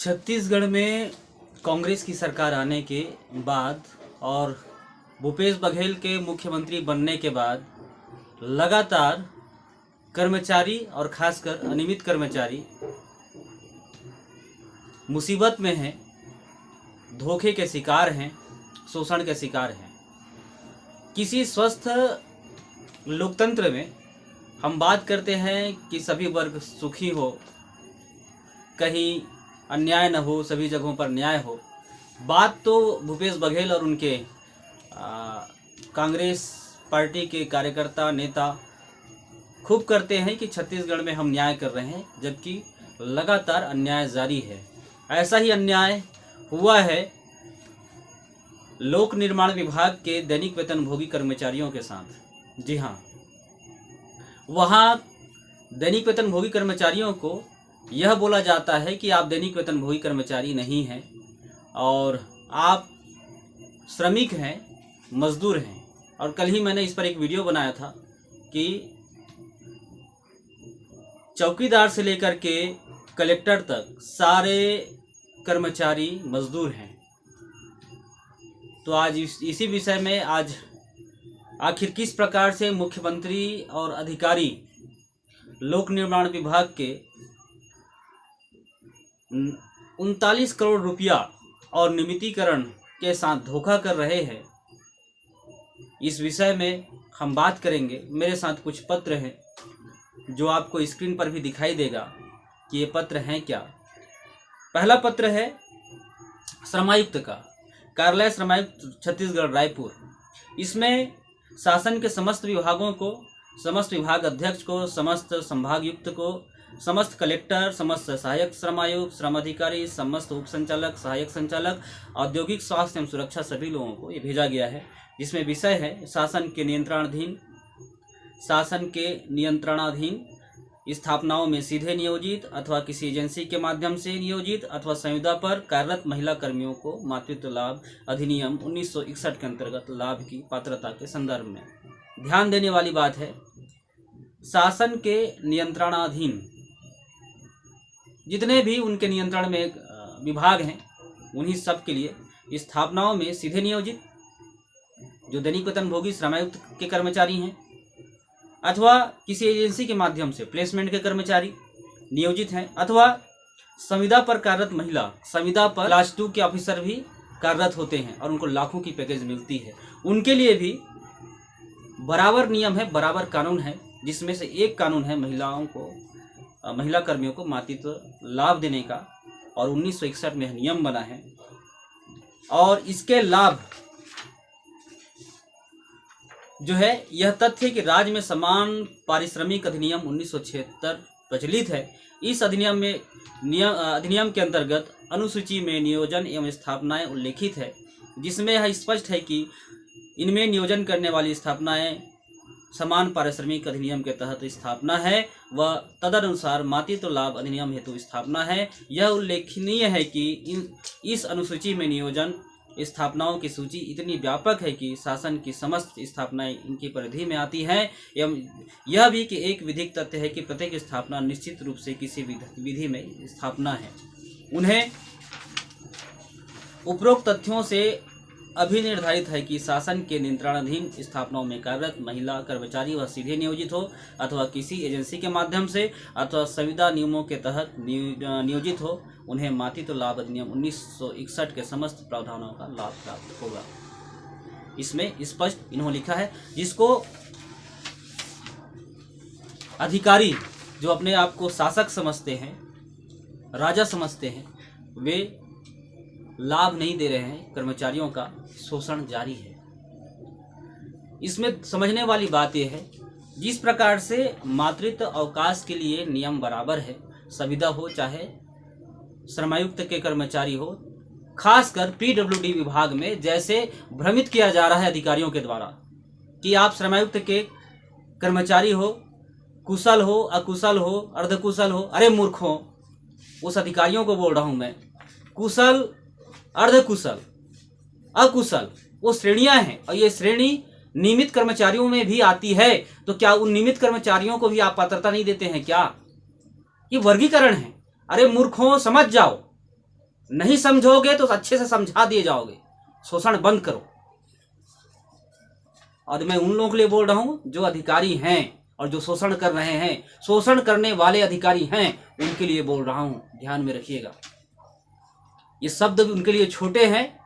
छत्तीसगढ़ में कांग्रेस की सरकार आने के बाद और भूपेश बघेल के मुख्यमंत्री बनने के बाद लगातार कर्मचारी और खासकर अनियमित कर्मचारी मुसीबत में हैं, धोखे के शिकार हैं, शोषण के शिकार हैं। किसी स्वस्थ लोकतंत्र में हम बात करते हैं कि सभी वर्ग सुखी हो, कहीं अन्याय न हो, सभी जगहों पर न्याय हो। बात तो भूपेश बघेल और उनके कांग्रेस पार्टी के कार्यकर्ता नेता खूब करते हैं कि छत्तीसगढ़ में हम न्याय कर रहे हैं, जबकि लगातार अन्याय जारी है। ऐसा ही अन्याय हुआ है लोक निर्माण विभाग के दैनिक वेतनभोगी कर्मचारियों के साथ। जी हाँ, वहाँ दैनिक वेतनभोगी कर्मचारियों को यह बोला जाता है कि आप दैनिक वेतनभोगी कर्मचारी नहीं हैं और आप श्रमिक हैं, मजदूर हैं। और कल ही मैंने इस पर एक वीडियो बनाया था कि चौकीदार से लेकर के कलेक्टर तक सारे कर्मचारी मजदूर हैं। तो आज इसी विषय में आज आखिर किस प्रकार से मुख्यमंत्री और अधिकारी लोक निर्माण विभाग के 39 करोड़ रुपया और नियमितीकरण के साथ धोखा कर रहे हैं, इस विषय में हम बात करेंगे। मेरे साथ कुछ पत्र हैं जो आपको स्क्रीन पर भी दिखाई देगा कि ये पत्र हैं क्या। पहला पत्र है श्रमायुक्त का, कार्यालय श्रमायुक्त छत्तीसगढ़ रायपुर। इसमें शासन के समस्त विभागों को, समस्त विभाग अध्यक्ष को, समस्त संभागयुक्त को, समस्त कलेक्टर, समस्त सहायक श्रमायुक्त, श्रम अधिकारी, समस्त उप संचालक, सहायक संचालक, औद्योगिक स्वास्थ्य एवं सुरक्षा सभी लोगों को ये भेजा गया है, जिसमें विषय है शासन के नियंत्रणाधीन स्थापनाओं में सीधे नियोजित अथवा किसी एजेंसी के माध्यम से नियोजित अथवा संविदा पर कार्यरत महिला कर्मियों को मातृत्व लाभ अधिनियम 1961 के अंतर्गत लाभ की पात्रता के संदर्भ में ध्यान देने वाली बात है। शासन के नियंत्रणाधीन जितने भी उनके नियंत्रण में विभाग हैं, उन्हीं सब के लिए स्थापनाओं में सीधे नियोजित जो दैनिक वेतनभोगी श्रमायुक्त के कर्मचारी हैं अथवा किसी एजेंसी के माध्यम से प्लेसमेंट के कर्मचारी नियोजित हैं अथवा संविदा पर कार्यरत महिला, संविदा पर क्लास 2 के ऑफिसर भी कार्यरत होते हैं और उनको लाखों की पैकेज मिलती है, उनके लिए भी बराबर नियम है, बराबर कानून है, जिसमें से एक कानून है महिला कर्मियों को मातृत्व लाभ देने का और 1961 में नियम बना है। और इसके लाभ जो है, यह तथ्य कि राज्य में समान पारिश्रमिक अधिनियम 1976 प्रचलित है। इस अधिनियम के अंतर्गत अनुसूची में नियोजन एवं स्थापनाएं उल्लेखित है, जिसमें यह स्पष्ट है कि इनमें नियोजन करने वाली स्थापनाएं समान पारिश्रमिक अधिनियम के तहत स्थापना है व तदनुसार मातृत्व लाभ अधिनियम हेतु स्थापना है। यह उल्लेखनीय है कि इस अनुसूची में नियोजन स्थापनाओं की सूची इतनी व्यापक है कि शासन की समस्त स्थापनाएं इनकी परिधि में आती हैं। एवं यह भी कि एक विधिक तथ्य है कि प्रत्येक स्थापना निश्चित रूप से किसी विधि में स्थापना है। उन्हें उपरोक्त तथ्यों से अभिनिर्धारित है कि शासन के नियंत्रणाधीन स्थापनाओं में कार्यरत महिला कर्मचारी वह सीधे नियोजित हो अथवा किसी एजेंसी के माध्यम से अथवा संविदा नियमों के तहत नियोजित हो, उन्हें मातृत्व लाभ अधिनियम 1961 के समस्त प्रावधानों का लाभ प्राप्त होगा। इसमें स्पष्ट इन्होंने लिखा है, जिसको अधिकारी जो अपने आप को शासक समझते हैं, राजा समझते हैं, वे लाभ नहीं दे रहे हैं, कर्मचारियों का शोषण जारी है। इसमें समझने वाली बात यह है, जिस प्रकार से मातृत्व अवकाश के लिए नियम बराबर है, संविदा हो चाहे श्रमायुक्त के कर्मचारी हो, खासकर पीडब्ल्यूडी विभाग में जैसे भ्रमित किया जा रहा है अधिकारियों के द्वारा कि आप श्रमायुक्त के कर्मचारी हो, कुशल हो, अकुशल हो, अर्धकुशल हो। अरे मूर्खों, उस अधिकारियों को बोल रहा हूं मैं। कुशल, अर्धकुशल, अकुशल वो श्रेणियां हैं और ये श्रेणी नियमित कर्मचारियों में भी आती है। तो क्या उन नियमित कर्मचारियों को भी आप पात्रता नहीं देते हैं क्या? ये वर्गीकरण है। अरे मूर्खों, समझ जाओ। नहीं समझोगे तो अच्छे से समझा दिए जाओगे। शोषण बंद करो। और मैं उन लोगों के लिए बोल रहा हूं जो अधिकारी हैं और जो शोषण कर रहे हैं, शोषण करने वाले अधिकारी हैं, उनके लिए बोल रहा हूं, ध्यान में रखिएगा। ये शब्द उनके लिए छोटे हैं,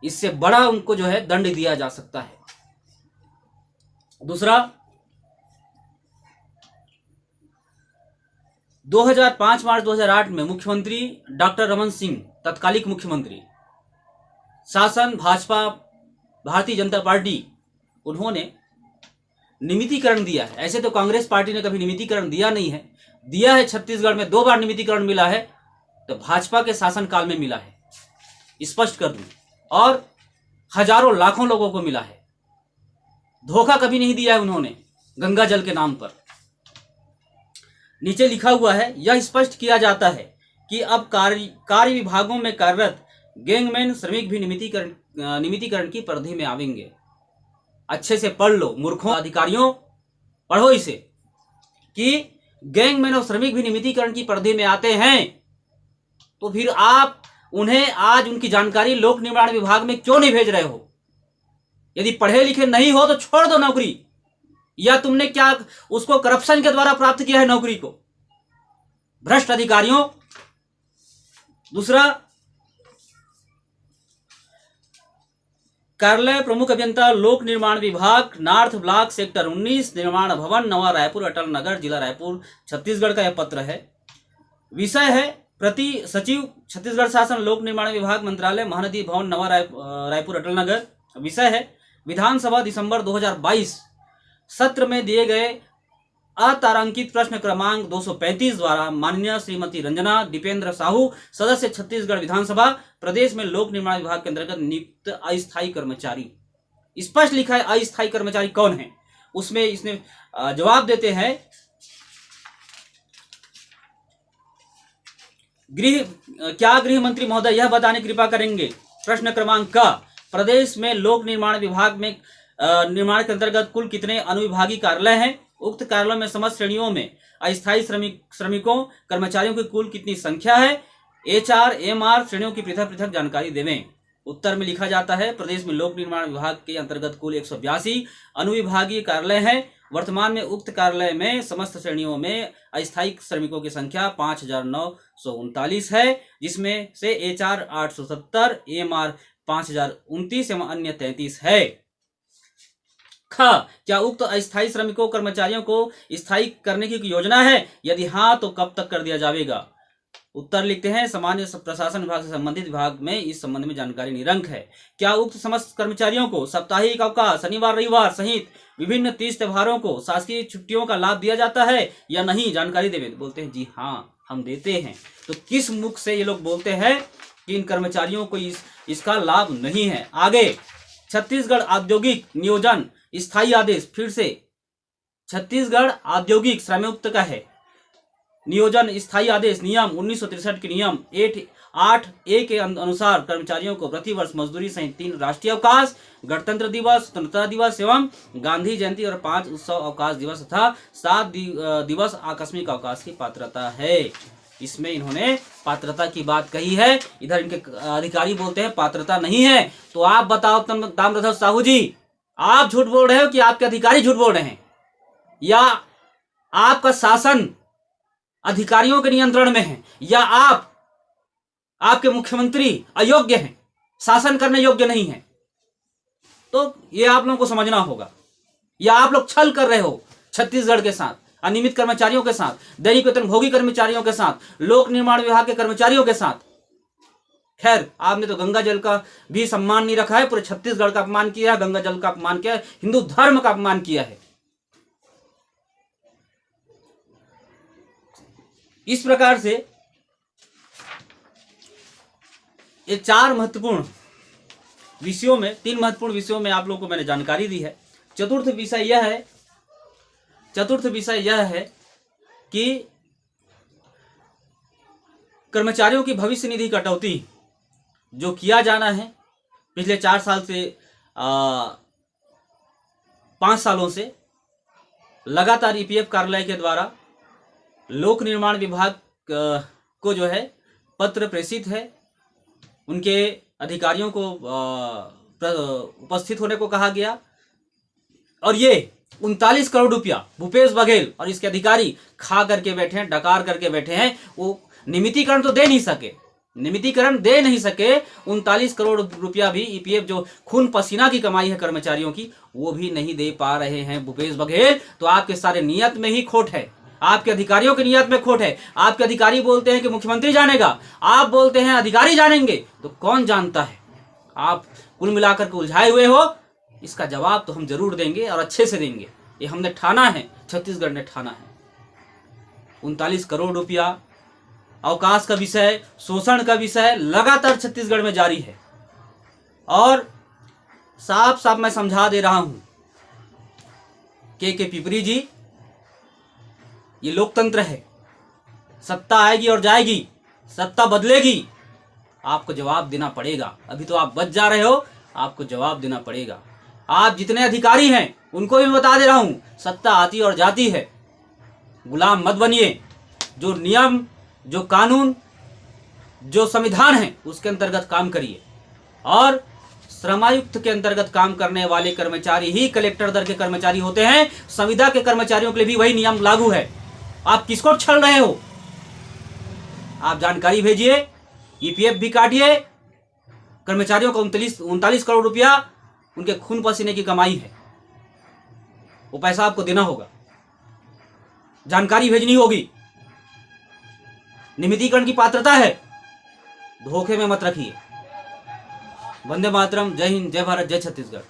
इससे बड़ा उनको जो है दंड दिया जा सकता है। दूसरा, 2005 मार्च 2008 में मुख्यमंत्री डॉक्टर रमन सिंह, तत्कालिक मुख्यमंत्री, शासन भाजपा भारतीय जनता पार्टी, उन्होंने नियमितीकरण दिया है। ऐसे तो कांग्रेस पार्टी ने कभी नियमितीकरण दिया नहीं है। दिया है छत्तीसगढ़ में 2 बार नियमितीकरण मिला है, तो भाजपा के शासनकाल में मिला है, स्पष्ट कर दूं, और हजारों लाखों लोगों को मिला है। धोखा कभी नहीं दिया है उन्होंने गंगा जल के नाम पर। नीचे लिखा हुआ है, यह स्पष्ट किया जाता है कि अब कार्य विभागों में कार्यरत गैंगमैन श्रमिक भी नियमितीकरण की परिधि में आवेंगे। अच्छे से पढ़ लो मूर्खों, अधिकारियों, पढ़ो इसे कि गैंगमैन और श्रमिक भी नियमितीकरण की परिधि में आते हैं, तो फिर आप उन्हें आज उनकी जानकारी लोक निर्माण विभाग में क्यों नहीं भेज रहे हो? यदि पढ़े लिखे नहीं हो तो छोड़ दो नौकरी, या तुमने क्या उसको करप्शन के द्वारा प्राप्त किया है नौकरी को, भ्रष्ट अधिकारियों। दूसरा, कार्यालय प्रमुख अभियंता लोक निर्माण विभाग, नॉर्थ ब्लॉक सेक्टर 19, निर्माण भवन, नवा रायपुर, अटल नगर, जिला रायपुर, छत्तीसगढ़ का यह पत्र है। विषय है प्रति सचिव छत्तीसगढ़ शासन लोक निर्माण विभाग मंत्रालय, महानदी भवन, नवा रायपुर, अटल नगर। विषय है विधानसभा दिसंबर 2022 सत्र में दिए गए अतारांकित प्रश्न क्रमांक 235 द्वारा माननीय श्रीमती रंजना दीपेंद्र साहू, सदस्य छत्तीसगढ़ विधानसभा, प्रदेश में लोक निर्माण विभाग के अंतर्गत नियुक्त अस्थायी कर्मचारी। स्पष्ट लिखा है अस्थायी कर्मचारी कौन है। उसमें इसने जवाब देते हैं, क्या गृह मंत्री महोदय यह बताने की कृपा करेंगे, प्रश्न क्रमांक का, प्रदेश में लोक निर्माण विभाग में निर्माण के अंतर्गत कुल कितने अनुविभागीय कार्यालय हैं? उक्त कार्यालयों में समस्त श्रेणियों में अस्थायी श्रमिकों कर्मचारियों की कुल कितनी संख्या है? HR, MR श्रेणियों की पृथक पृथक जानकारी देवें। उत्तर में लिखा जाता है, प्रदेश में लोक निर्माण विभाग के अंतर्गत कुल 182 अनुविभागीय कार्यालय हैं। वर्तमान में उक्त कार्यालय में समस्त श्रेणियों में अस्थायी श्रमिकों की संख्या 5939 है, जिसमें से HR 870, MR 5029 एवं अन्य 33 है। क्या उक्त अस्थायी श्रमिकों कर्मचारियों को स्थायी करने की योजना है? यदि हाँ तो कब तक कर दिया जाएगा? उत्तर लिखते हैं, सामान्य प्रशासन विभाग से संबंधित विभाग में इस संबंध में जानकारी निरंक है। क्या उक्त समस्त कर्मचारियों को साप्ताहिक अवकाश, शनिवार रविवार सहित विभिन्न 30 त्योहारों को शासकीय छुट्टियों का लाभ दिया जाता है या नहीं? जानकारी देवे। बोलते हैं जी हाँ हम देते हैं। तो किस मुख से ये लोग बोलते हैं कि इन कर्मचारियों को इसका लाभ नहीं है? आगे, छत्तीसगढ़ औद्योगिक नियोजन स्थायी आदेश, फिर से छत्तीसगढ़ औद्योगिक श्रमायुक्त का है नियोजन स्थायी आदेश नियम 1963 के नियम 8A के अनुसार कर्मचारियों को प्रतिवर्ष मजदूरी सहित 3 राष्ट्रीय अवकाश, गणतंत्र दिवस, स्वतंत्रता दिवस एवं गांधी जयंती और 5 उत्सव अवकाश दिवस तथा 7 दिवस आकस्मिक अवकाश की पात्रता है। इसमें इन्होंने पात्रता की बात कही है, इधर इनके अधिकारी बोलते हैं पात्रता नहीं है। तो आप बताओ ताम्रध्वज साहू जी, आप झूठ बोल रहे हो कि आपके अधिकारी झूठ बोल रहे हैं, या आपका शासन अधिकारियों के नियंत्रण में है, या आपके मुख्यमंत्री अयोग्य हैं, शासन करने योग्य नहीं है? तो ये आप लोगों को समझना होगा। या आप लोग छल कर रहे हो छत्तीसगढ़ के साथ, अनियमित कर्मचारियों के साथ, दैनिक वेतनभोगी कर्मचारियों के साथ, लोक निर्माण विभाग के कर्मचारियों के साथ। खैर, आपने तो गंगा जल का भी सम्मान नहीं रखा है, पूरे छत्तीसगढ़ का अपमान किया है, गंगा जल का अपमान किया है, हिंदू धर्म का अपमान किया है। इस प्रकार से ये 3 महत्वपूर्ण विषयों में आप लोगों को मैंने जानकारी दी है। चतुर्थ विषय यह है कि कर्मचारियों की भविष्य निधि कटौती जो किया जाना है पिछले 4 साल से 5 सालों से लगातार EPF कार्यालय के द्वारा लोक निर्माण विभाग को जो है पत्र प्रेषित है उनके अधिकारियों को उपस्थित होने को कहा गया और ये 39 करोड़ रुपया भूपेश बघेल और इसके अधिकारी खा करके बैठे हैं, डकार करके बैठे हैं। वो नियमितीकरण तो दे नहीं सके, नियमितीकरण दे नहीं सके। 39 करोड़ रुपया भी ईपीएफ जो खून पसीना की कमाई है कर्मचारियों की, वो भी नहीं दे पा रहे हैं भूपेश बघेल। तो आपके सारे नियत में ही खोट है, आपके अधिकारियों की नियत में खोट है। आपके अधिकारी बोलते हैं कि मुख्यमंत्री जानेगा, आप बोलते हैं अधिकारी जानेंगे, तो कौन जानता है? आप कुल मिलाकर के उलझाए हुए हो। इसका जवाब तो हम जरूर देंगे और अच्छे से देंगे। ये हमने ठाना है, छत्तीसगढ़ ने ठाना है। 39 करोड़ रुपया अवकाश का विषय, शोषण का विषय लगातार छत्तीसगढ़ में जारी है। और साफ साफ मैं समझा दे रहा हूं के पिपरी जी, ये लोकतंत्र है, सत्ता आएगी और जाएगी, सत्ता बदलेगी, आपको जवाब देना पड़ेगा। अभी तो आप बच जा रहे हो, आपको जवाब देना पड़ेगा। आप जितने अधिकारी हैं उनको भी बता दे रहा हूं, सत्ता आती और जाती है, गुलाम मत बनिए। जो नियम, जो कानून, जो संविधान है उसके अंतर्गत काम करिए। और श्रमायुक्त के अंतर्गत काम करने वाले कर्मचारी ही कलेक्टर दर के कर्मचारी होते हैं। संविदा के कर्मचारियों के लिए भी वही नियम लागू है। आप किसको छल रहे हो? आप जानकारी भेजिए, ईपीएफ भी काटिए। कर्मचारियों को 39 करोड़ रुपया उनके खून पसीने की कमाई है, वो पैसा आपको देना होगा, जानकारी भेजनी होगी। नियमितीकरण की पात्रता है, धोखे में मत रखिए। वंदे मातरम। जय हिंद, जय भारत, जय छत्तीसगढ़।